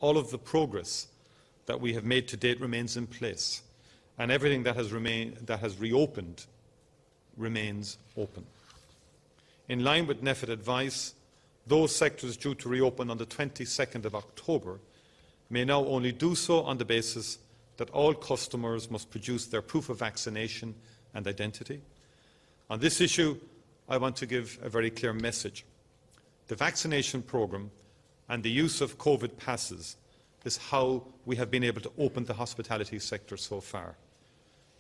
all of the progress that we have made to date remains in place, and everything that has reopened remains open. In line with NPHET advice, those sectors due to reopen on the 22nd of October may now only do so on the basis that all customers must produce their proof of vaccination and identity. On this issue, I want to give a very clear message. The vaccination programme and the use of COVID passes is how we have been able to open the hospitality sector so far.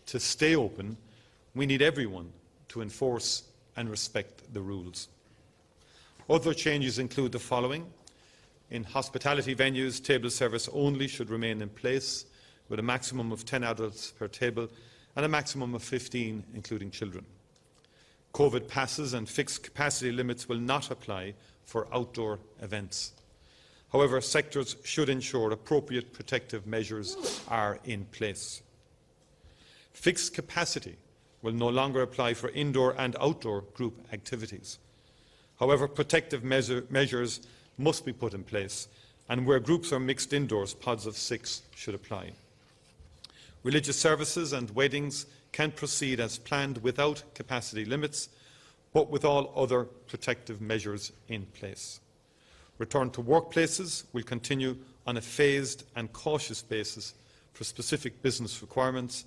To stay open, we need everyone to enforce and respect the rules. Other changes include the following. In hospitality venues, table service only should remain in place, with a maximum of 10 adults per table and a maximum of 15, including children. COVID passes and fixed capacity limits will not apply for outdoor events. However, sectors should ensure appropriate protective measures are in place. Fixed capacity will no longer apply for indoor and outdoor group activities. However, protective measures must be put in place, and where groups are mixed indoors, pods of 6 should apply. Religious services and weddings can proceed as planned without capacity limits, but with all other protective measures in place. Return to workplaces will continue on a phased and cautious basis for specific business requirements,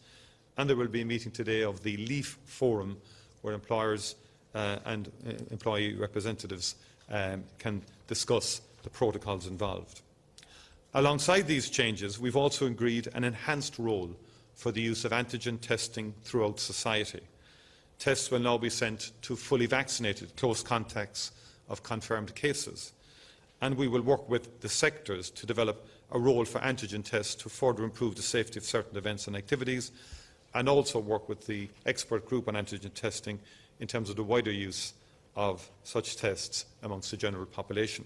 and there will be a meeting today of the LEAF Forum where employers and employee representatives can discuss the protocols involved. Alongside these changes, we've also agreed an enhanced role for the use of antigen testing throughout society. Tests will now be sent to fully vaccinated close contacts of confirmed cases, and we will work with the sectors to develop a role for antigen tests to further improve the safety of certain events and activities, and also work with the expert group on antigen testing in terms of the wider use of such tests amongst the general population.